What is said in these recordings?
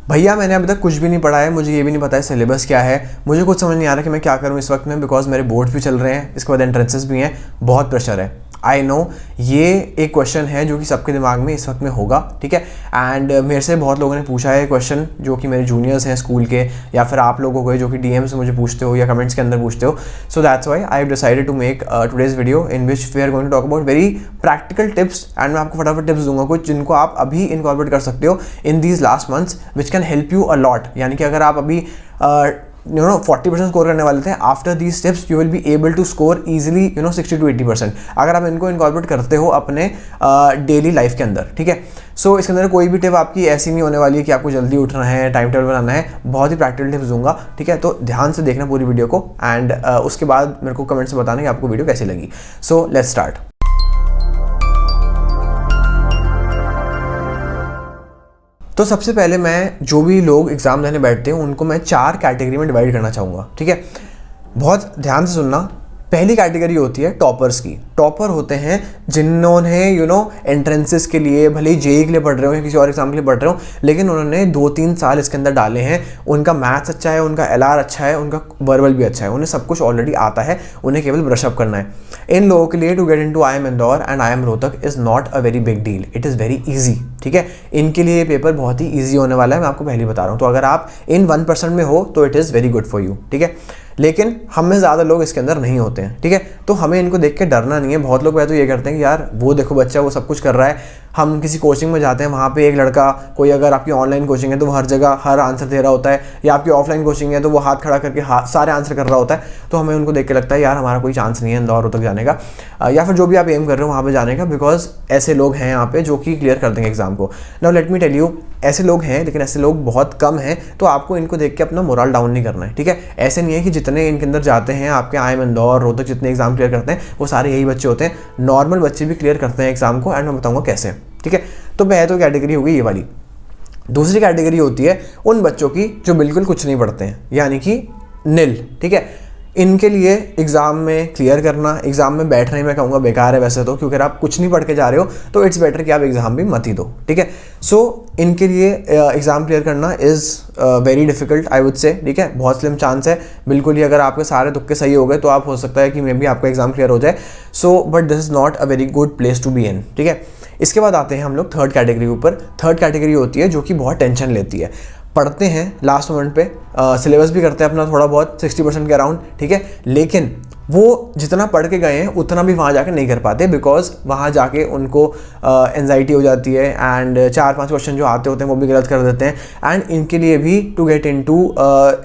भैया मैंने अभी तक कुछ भी नहीं पढ़ा है, मुझे ये भी नहीं पता है सिलेबस क्या है, मुझे कुछ समझ नहीं आ रहा कि मैं क्या करूँ इस वक्त में, बिकॉज मेरे बोर्ड्स भी चल रहे हैं, इसके बाद एंट्रेंसेस भी हैं, बहुत प्रेशर है। आई नो ये एक क्वेश्चन है जो कि सबके दिमाग में इस वक्त में होगा, ठीक है। एंड मेरे से बहुत लोगों ने पूछा है क्वेश्चन, जो कि मेरे जूनियर्स हैं स्कूल के, या फिर आप लोग हो गए जो कि डीएम से मुझे पूछते हो या कमेंट्स के अंदर पूछते हो। So that's why I have decided to make today's video in which we are going to talk about very practical tips, and मैं आपको फटाफट टिप्स दूंगा कुछ जिनको आप अभी इनकॉर्पोरेट कर सकते हो in these last months, which can help you a lot. यानी कि अगर आप अभी 40% स्कोर करने वाले थे, after these tips you will be able to score easily 60 to 80% अगर आप इनको इनकॉर्पोरेट करते हो अपने डेली लाइफ के अंदर, ठीक है। सो इसके अंदर कोई भी टिप आपकी ऐसी नहीं होने वाली है कि आपको जल्दी उठना है, टाइम टेबल बनाना है, बहुत ही प्रैक्टिकल टिप्स दूंगा, ठीक है। तो ध्यान से देखना पूरी वीडियो को, एंड उसके बाद मेरे को कमेंट्स में बताना कि आपको वीडियो कैसी लगी। So let's start. तो सबसे पहले मैं जो भी लोग एग्जाम देने बैठते हैं उनको मैं 4 कैटेगरी में डिवाइड करना चाहूँगा, ठीक है। बहुत ध्यान से सुनना। पहली कैटेगरी होती है टॉपर्स की। टॉपर होते हैं जिन्होंने एंट्रेंसेस के लिए, भले ही जेईई के लिए पढ़ रहे हो या किसी और एग्जाम के लिए पढ़ रहे हो, लेकिन उन्होंने 2-3 साल इसके अंदर डाले हैं, उनका मैथ्स अच्छा है, उनका एलआर अच्छा है, उनका वर्बल भी अच्छा है, उन्हें सब कुछ ऑलरेडी आता है, उन्हें केवल ब्रशअप करना है। इन लोगों के लिए to get into IIM Indore and IIM Rohtak is not a very big deal, it is very easy, ठीक है। इनके लिए ये पेपर बहुत ही ईजी होने वाला है, मैं आपको पहले बता रहा हूँ। तो अगर आप इन 1% में हो तो it is very good for you, ठीक है। लेकिन हम में ज़्यादा लोग इसके अंदर नहीं होते हैं, ठीक है। तो हमें इनको देख के डरना नहीं है। बहुत लोग तो ये करते हैं कि यार वो देखो बच्चा वो सब कुछ कर रहा है, हम किसी कोचिंग में जाते हैं, वहाँ पे एक लड़का, कोई अगर आपकी ऑनलाइन कोचिंग है तो वो हर जगह हर आंसर दे रहा होता है, या आपकी ऑफलाइन कोचिंग है तो वो हाथ खड़ा करके सारे आंसर कर रहा होता है, तो हमें उनको देख के लगता है यार हमारा कोई चांस नहीं है इंदौर तक जाने का, या फिर जो भी आप एम कर रहे हो वहाँ पे जाने का, बिकॉज ऐसे लोग हैं यहाँ पे जो कि क्लियर कर देंगे एग्जाम को। Now let me tell you, ऐसे लोग हैं लेकिन ऐसे लोग बहुत कम हैं, तो आपको इनको देख के अपना मोरल डाउन नहीं करना है, ठीक है। ऐसे नहीं है कि जितने इनके अंदर जाते हैं आपके IIM इंदौर रोहतक जितने एग्जाम क्लियर करते हैं वो सारे यही बच्चे होते हैं, नॉर्मल बच्चे भी क्लियर करते हैं एग्जाम को, एंड मैं बताऊँगा कैसे, ठीक है। तो पहले तो कैटेगरी होगी ये वाली। दूसरी कैटेगरी होती है उन बच्चों की जो बिल्कुल कुछ नहीं पढ़ते हैं, यानी कि निल, ठीक है। इनके लिए एग्ज़ाम में क्लियर करना, एग्ज़ाम में बैठना ही मैं कहूँगा बेकार है वैसे तो, क्योंकि अगर आप कुछ नहीं पढ़ के जा रहे हो तो इट्स बेटर कि आप एग्ज़ाम भी मत ही दो, ठीक है। सो इनके लिए एग्ज़ाम क्लियर करना is very difficult I would say, ठीक है। बहुत स्लिम चांस है, बिल्कुल ही अगर आपके सारे तुक्के सही हो गए तो आप हो सकता है कि मे बी आपका एग्ज़ाम क्लियर हो जाए। So but this is not a very good place to be in, ठीक है। इसके बाद आते हैं हम लोग थर्ड कैटेगरी के ऊपर। थर्ड कैटेगरी होती है जो कि बहुत टेंशन लेती है, पढ़ते हैं लास्ट मोमेंट पे, सिलेबस भी करते हैं अपना थोड़ा बहुत 60% के अराउंड, ठीक है। लेकिन वो जितना पढ़ के गए हैं उतना भी वहाँ जाके नहीं कर पाते, बिकॉज वहाँ जाके उनको एंजाइटी हो जाती है, एंड 4-5 क्वेश्चन जो आते होते हैं वो भी गलत कर देते हैं, एंड इनके लिए भी to get into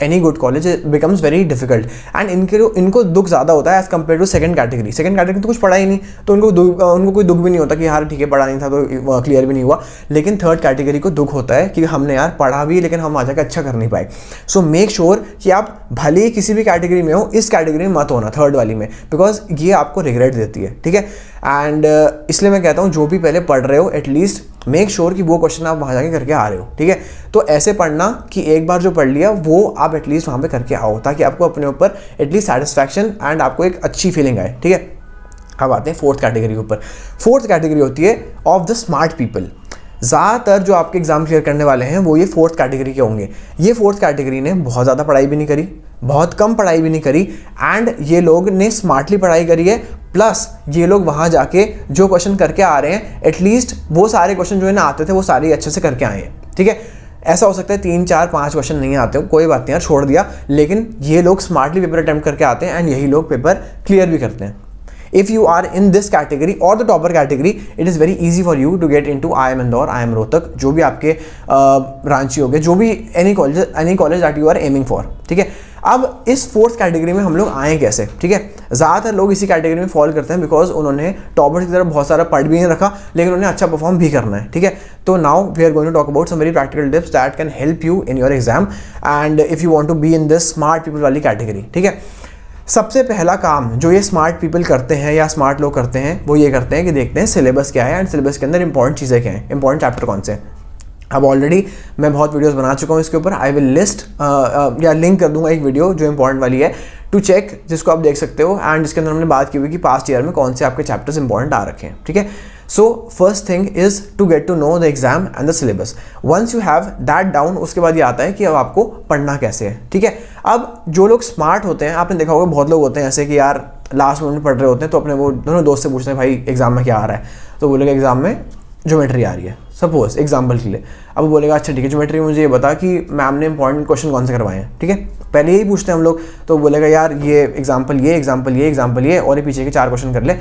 any good college becomes very difficult. And इनको दुख ज़्यादा होता है as compare to second category. Second category तो कुछ पढ़ा ही नहीं, तो उनको कोई दुख भी नहीं होता कि यार ठीक है पढ़ा नहीं था तो क्लियर भी नहीं हुआ। लेकिन थर्ड कैटेगरी को दुख होता है कि हमने यार पढ़ा भी लेकिन हम वहाँ जाकर अच्छा कर नहीं पाए। सो मेक श्योर कि आप भले ही किसी भी कैटेगरी में हो, इस कैटेगरी में मत होना थर्ड वाली में, बिकॉज ये आपको रिग्रेट देती है, ठीक है। एंड इसलिए मैं कहता हूँ जो भी पहले पढ़ रहे हो एटलीस्ट मेक श्योर कि वो क्वेश्चन आप वहाँ जाके करके आ रहे हो, ठीक है। तो ऐसे पढ़ना कि एक बार जो पढ़ लिया वो आप एटलीस्ट वहाँ पे करके आओ, ताकि आपको अपने ऊपर एटलीस्ट सेटिस्फैक्शन एंड आपको एक अच्छी फीलिंग आए, ठीक है। अब आते हैं फोर्थ कैटेगरी के ऊपर। फोर्थ कैटेगरी होती है ऑफ द स्मार्ट पीपल। ज़्यादातर जो आपके एग्जाम क्लियर करने वाले हैं वो ये फोर्थ कैटेगरी के होंगे। ये फोर्थ कैटेगरी ने बहुत ज़्यादा पढ़ाई भी नहीं करी, बहुत कम पढ़ाई भी नहीं करी, एंड ये लोग ने स्मार्टली पढ़ाई करी है, प्लस ये लोग वहाँ जाके जो क्वेश्चन करके आ रहे हैं एटलीस्ट वो सारे क्वेश्चन जो इन्हें आते थे वो सारे अच्छे से करके आए हैं, ठीक है। ऐसा हो सकता है 3-4-5 क्वेश्चन नहीं आते हो, कोई बात नहीं यार छोड़ दिया, लेकिन ये लोग स्मार्टली पेपर अटेम्प्ट करके आते हैं, एंड यही लोग पेपर क्लियर भी करते हैं। If you are in this category or the topper category, it is very easy for you to get into IIM Indore, IIM Rohtak, जो भी आपके रांची हो गए, जो भी any college that you are aiming for, ठीक है। अब इस फोर्थ कैटेगरी में हम लोग आए कैसे, ठीक है। ज़्यादातर लोग इसी कैटेगरी में फॉल करते हैं बिकॉज उन्होंने टॉपर्स की तरफ बहुत सारा पढ़ भी नहीं रखा, लेकिन उन्हें अच्छा परफॉर्म भी करना है, ठीक है। तो now we are going to talk about some very practical tips that can help you in your exam and if you want to be in this smart people वाली कैटेगरी, ठीक है। सबसे पहला काम जो ये स्मार्ट पीपल करते हैं या स्मार्ट लोग करते हैं वो ये करते हैं कि देखते हैं सिलेबस क्या है, एंड सिलेबस के अंदर इंपॉर्टेंट चीज़ें क्या हैं, इंपॉर्टेंट चैप्टर कौन से हैं। अब ऑलरेडी मैं बहुत वीडियोस बना चुका हूँ इसके ऊपर, आई विल लिस्ट या लिंक कर दूंगा एक वीडियो जो इंपॉर्टेंट वाली है टू चेक, जिसको आप देख सकते हो, एंड जिसके अंदर हमने बात की हुई कि पास्ट ईयर में कौन से आपके चैप्टर्स इंपॉर्टेंट आ रखे हैं, ठीक है। So first thing is to get to know the exam and the syllabus. Once you have that down, उसके बाद ये आता है कि अब आपको पढ़ना कैसे है, ठीक है। अब जो लोग स्मार्ट होते हैं, आपने देखा होगा बहुत लोग होते हैं ऐसे कि यार लास्ट मोमेंट में पढ़ रहे होते हैं, तो अपने वो दोनों दोस्त से पूछते हैं भाई एग्जाम में क्या आ रहा है, तो बोलेगा एग्जाम में ज्योमेट्री आ रही है, सपोज एग्जाम्पल के लिए। अब वो बोलेगा अच्छा ठीक है ज्योमेट्री मुझे ये बता कि मैम ने इंपॉर्टेंट क्वेश्चन कौन से करवाए हैं, ठीक है, पहले यही पूछते हैं हम लोग। तो बोलेगा यार ये एग्जाम्पल ये एग्जाम्पल ये एग्जाम्पल ये और ये पीछे के 4 क्वेश्चन कर ले,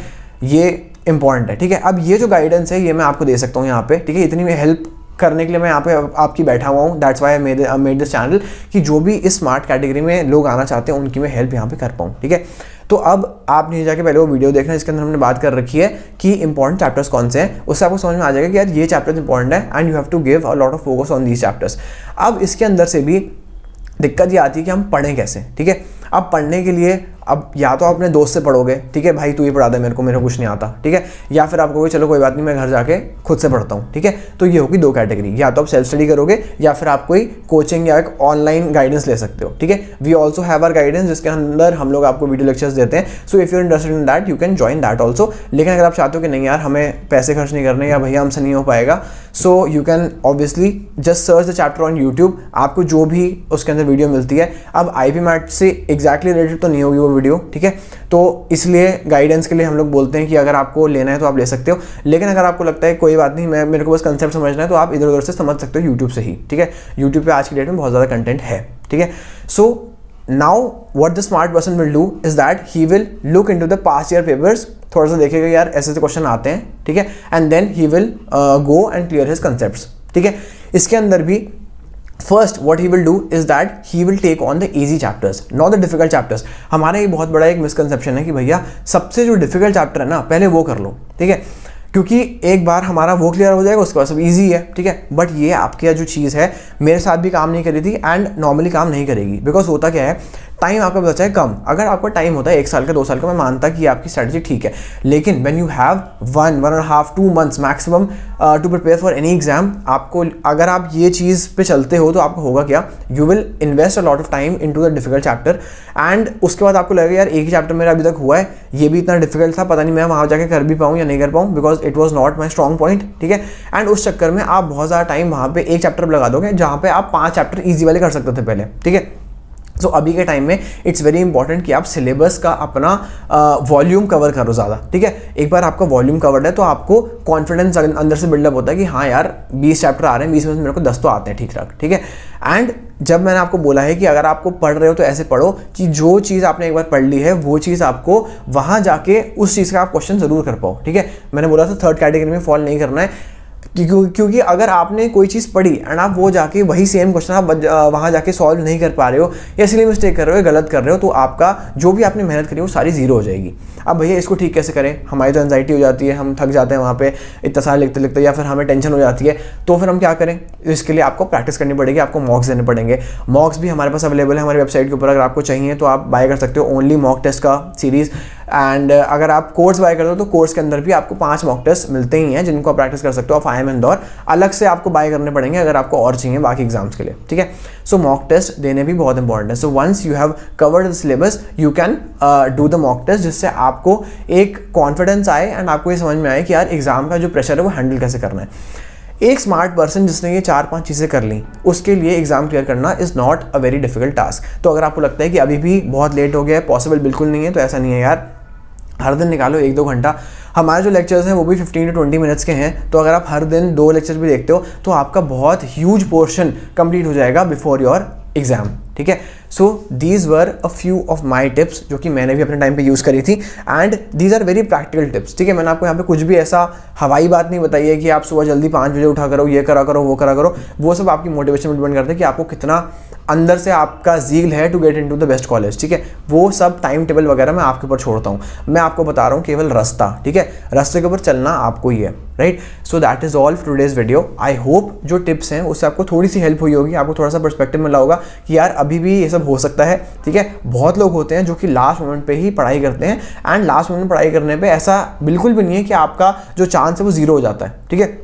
ये इंपॉर्टेंट है, ठीक है। अब ये जो गाइडेंस है ये मैं आपको दे सकता हूँ यहाँ पे, ठीक है। इतनी हेल्प करने के लिए मैं यहाँ पे आपकी बैठा हुआ हूँ, that's why I made this channel, कि जो भी इस स्मार्ट कैटेगरी में लोग आना चाहते हैं उनकी मैं हेल्प यहाँ पे कर पाऊँ, ठीक है। तो अब आप नीचे जाके पहले वो वीडियो देखना जिसके अंदर हमने बात कर रखी है कि इंपॉर्टेंट चैप्टर्स कौन से हैं, उससे आपको समझ में आ जाएगा कि यार ये चैप्टर्स इंपॉर्टेंट है and you have to give a lot of focus on these chapters. अब इसके अंदर से भी दिक्कत ये आती है कि हम पढ़ें कैसे, ठीक है। अब पढ़ने के लिए अब या तो आप अपने दोस्त से पढ़ोगे, ठीक है, भाई तू ये पढ़ा दे मेरे को कुछ नहीं आता, ठीक है, या फिर आप कहोगे चलो कोई बात नहीं मैं घर जाके खुद से पढ़ता हूँ, ठीक है। तो ये होगी 2 कैटेगरी, या तो आप सेल्फ स्टडी करोगे या फिर आप कोई कोचिंग या एक ऑनलाइन गाइडेंस ले सकते हो, ठीक है। We also have our guidance जिसके अंदर हम लोग आपको वीडियो लेक्चर्स देते हैं, so if you are interested in that you can join that also. लेकिन अगर आप चाहते हो कि नहीं यार हमें पैसे खर्च नहीं करने या भैया हमसे नहीं हो पाएगा, so you can obviously just search the chapter on YouTube, आपको जो भी उसके अंदर वीडियो मिलती है। अब IB मैट से एग्जैक्टली रिलेटेड तो नहीं होगी वो वीडियो, ठीक है, तो इसलिए गाइडेंस के लिए हम लोग बोलते हैं कि अगर आपको लेना है तो आप ले सकते हो। लेकिन अगर आपको लगता है कोई बात नहीं मेरे को बस कंसेप्ट समझना है, तो आप इधर उधर से समझ सकते हो यूट्यूब से ही, ठीक है। यूट्यूब पे आज की डेट में बहुत ज़्यादा कंटेंट है, ठीक है। So now what the smart person will do is that he will look into the past year papers, थोड़ा सा देखेगा यार ऐसे ऐसे क्वेश्चन आते हैं, ठीक है, and then he will go and clear his concepts, ठीक है। इसके अंदर भी first what he will do is that he will take on the easy chapters, not the difficult chapters। हमारा ये बहुत बड़ा एक मिसकंसेप्शन है कि भैया सबसे जो डिफिकल्ट चैप्टर है ना पहले वो कर लो, ठीक है, क्योंकि एक बार हमारा वो क्लियर हो जाएगा उसके बाद सब इजी है, ठीक है। बट ये आपकी जो चीज़ है मेरे साथ भी काम नहीं करी थी एंड नॉर्मली काम नहीं करेगी, बिकॉज होता क्या है टाइम आपका बचा है कम। अगर आपका टाइम होता है 1 साल का 2 साल का, मैं मानता कि आपकी स्ट्रेटजी ठीक है, लेकिन when you have 1.5 2 months maximum to prepare for any exam, आपको अगर आप ये चीज़ पे चलते हो तो आपको होगा क्या, you will invest a lot of time into the difficult chapter and उसके बाद आपको लगेगा यार एक ही चैप्टर मेरा अभी तक हुआ है, ये भी इतना डिफिकल्ट था, पता नहीं मैं वहाँ जाके कर भी पाऊँ या नहीं कर पाऊँ, because it was not my strong point, ठीक है। एंड उस चक्कर में आप बहुत ज़्यादा टाइम वहाँ पे एक चैप्टर पर लगा दोगे जहाँ पे आप 5 चैप्टर ईजी वाले कर सकते थे पहले, ठीक है। सो अभी के टाइम में इट्स वेरी इंपॉर्टेंट कि आप सिलेबस का अपना वॉल्यूम कवर करो ज़्यादा, ठीक है। एक बार आपका वॉल्यूम कवर्ड है तो आपको कॉन्फिडेंस अंदर से बिल्डअप होता है कि हाँ यार 20 चैप्टर आ रहे हैं, 20 में से मेरे को 10 तो आते हैं ठीक ठाक, ठीक है। एंड जब मैंने आपको बोला है कि अगर आपको पढ़ रहे हो तो ऐसे पढ़ो कि जो चीज़ आपने एक बार पढ़ ली है वो चीज़ आपको वहाँ जाके उस चीज़ का आप क्वेश्चन ज़रूर कर पाओ, ठीक है। मैंने बोला था 3rd कैटेगरी में फॉल नहीं करना है, क्योंकि अगर आपने कोई चीज़ पढ़ी एंड आप वो जाके वही सेम क्वेश्चन आप वहाँ जाके सॉल्व नहीं कर पा रहे हो या इसलिए मिस्टेक कर रहे हो, गलत कर रहे हो, तो आपका जो भी आपने मेहनत करी वो सारी जीरो हो जाएगी। अब भैया इसको ठीक कैसे करें, हमारी तो एंजाइटी हो जाती है, हम थक जाते हैं वहाँ पे इतना सारा लिखते लिखते, या फिर हमें टेंशन हो जाती है, तो फिर हम क्या करें, इसके लिए आपको प्रैक्टिस करनी पड़ेगी, आपको मॉक्स देने पड़ेंगे। मॉक्स भी हमारे पास अवेलेबल है हमारी वेबसाइट के ऊपर, अगर आपको चाहिए तो आप बाय कर सकते हो, ओनली मॉक टेस्ट का सीरीज़। एंड अगर आप कोर्स बाय करते हो तो कोर्स के अंदर भी आपको 5 मॉक टेस्ट मिलते ही हैं जिनको आप प्रैक्टिस कर सकते हो। IIM इंदौर अलग से आपको बाय करने पड़ेंगे अगर आपको और चाहिए बाकी एग्जाम्स के लिए, ठीक है। सो मॉक टेस्ट देने भी बहुत इंपॉर्टेंट है। So once you have covered the syllabus you can do the mock test, जिससे आपको एक कॉन्फिडेंस आए एंड आपको ये समझ में आए कि यार एग्जाम का जो प्रेशर है वो हैंडल कैसे करना है। एक स्मार्ट पर्सन जिसने ये 4-5 चीज़ें कर ली उसके लिए एग्जाम क्लियर करना is not a very difficult task. तो अगर आपको लगता है कि अभी भी बहुत लेट हो गया है, पॉसिबल बिल्कुल नहीं है, तो ऐसा नहीं है यार, हर दिन निकालो 1-2 घंटा। हमारे जो लेक्चर्स हैं वो भी 15 to 20 मिनट्स के हैं, तो अगर आप हर दिन 2 लेक्चर भी देखते हो तो आपका बहुत ह्यूज पोर्शन कंप्लीट हो जाएगा बिफोर योर एग्जाम, ठीक है। सो these were a few of my tips जो कि मैंने भी अपने टाइम पे यूज़ करी थी and these are very practical tips, ठीक है। मैंने आपको यहाँ पे कुछ भी ऐसा हवाई बात नहीं बताई है कि आप सुबह जल्दी 5 बजे उठा करो, ये करा करो, वो करा करो। वो सब आपकी मोटिवेशन पर डिपेंड करता है कि आपको कितना अंदर से आपका ज़ील है to get into the best college, ठीक है। वो सब टाइम टेबल वगैरह मैं आपके ऊपर छोड़ता हूँ, मैं आपको बता रहा हूँ केवल रास्ता, ठीक है। रास्ते के ऊपर चलना आपको ही है, right. So that is all for today's video. I hope जो टिप्स हैं उससे आपको थोड़ी सी हेल्प हुई होगी, आपको थोड़ा सा पर्सपेक्टिव मिला होगा कि यार अभी भी ये सब हो सकता है, ठीक है। बहुत लोग होते हैं जो कि लास्ट मोमेंट पे ही पढ़ाई करते हैं एंड लास्ट मोमेंट पढ़ाई करने पे ऐसा बिल्कुल भी नहीं है कि आपका जो चांस है वो जीरो हो जाता है, ठीक है।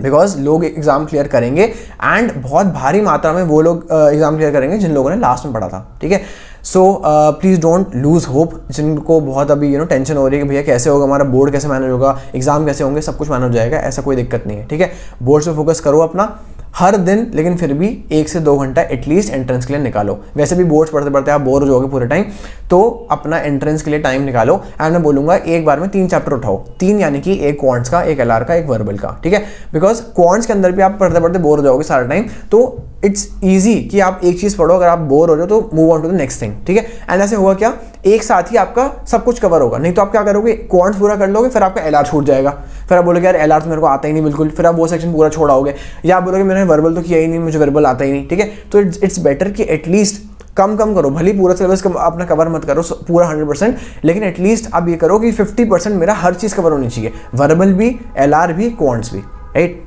बिकॉज लोग एग्जाम क्लियर करेंगे एंड बहुत भारी मात्रा में वो लोग एग्जाम क्लियर करेंगे जिन लोगों ने लास्ट में पढ़ा था, ठीक है। So please don't lose hope. जिनको बहुत अभी टेंशन हो रही है कि भैया कैसे होगा, हमारा बोर्ड कैसे मैनेज होगा, एग्जाम कैसे होंगे, सब कुछ मैनेज हो जाएगा, ऐसा कोई दिक्कत नहीं है, ठीक है। बोर्ड पे फोकस करो अपना हर दिन, लेकिन फिर भी 1 से 2 घंटा एटलीस्ट एंट्रेंस के लिए निकालो। वैसे भी बोर्ड्स पढ़ते पढ़ते आप बोर हो जाओगे पूरे टाइम, तो अपना एंट्रेंस के लिए टाइम निकालो। एंड मैं बोलूँगा एक बार में 3 चैप्टर उठाओ, 3 यानी कि एक क्वांट्स का, एक एलआर का, एक वर्बल का, ठीक है। बिकॉज क्वांट्स के अंदर भी आप पढ़ते पढ़ते बोर हो जाओगे सारा टाइम, तो इट्स ईजी कि आप एक चीज़ पढ़ो, अगर आप बोर हो रहे हो तो move on to the next thing, ठीक है। एंड ऐसे होगा क्या, एक साथ ही आपका सब कुछ कवर होगा। नहीं तो आप क्या करोगे, क्वांट्स पूरा कर लोगे, फिर आपका एलआर छूट जाएगा, फिर आप बोलोगे यार एलआर तो मेरे को आता ही नहीं बिल्कुल, फिर आप वो सेक्शन पूरा छोड़ाओगे, या आप बोलोगे मैंने वर्बल तो किया ही नहीं, मुझे वर्बल आता ही नहीं, ठीक है। तो इट्स बेटर कि एटलीस्ट कम करो, भले पूरा सिलेबस अपना कवर मत करो पूरा 100%, लेकिन एटलीस्ट आप ये करो कि 50% मेरा हर चीज़ कवर होनी चाहिए, वर्बल भी, एलआर भी, क्वांट्स भी, right.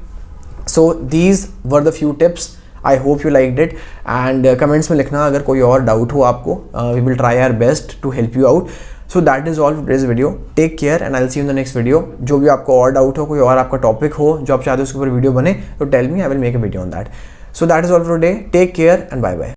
So these were the few tips, I hope you liked it. And comments में लिखना अगर कोई और डाउट हो आपको, we will try our best to help you out. So that is all for today's video, take care and I will see you in the next video. जो भी आपको और डाउट हो, कोई और आपका टॉपिक हो जो आप चाहते हो उसके ऊपर वीडियो बने, तो tell me, I will make a video on that. So that is all for today, take care and bye bye.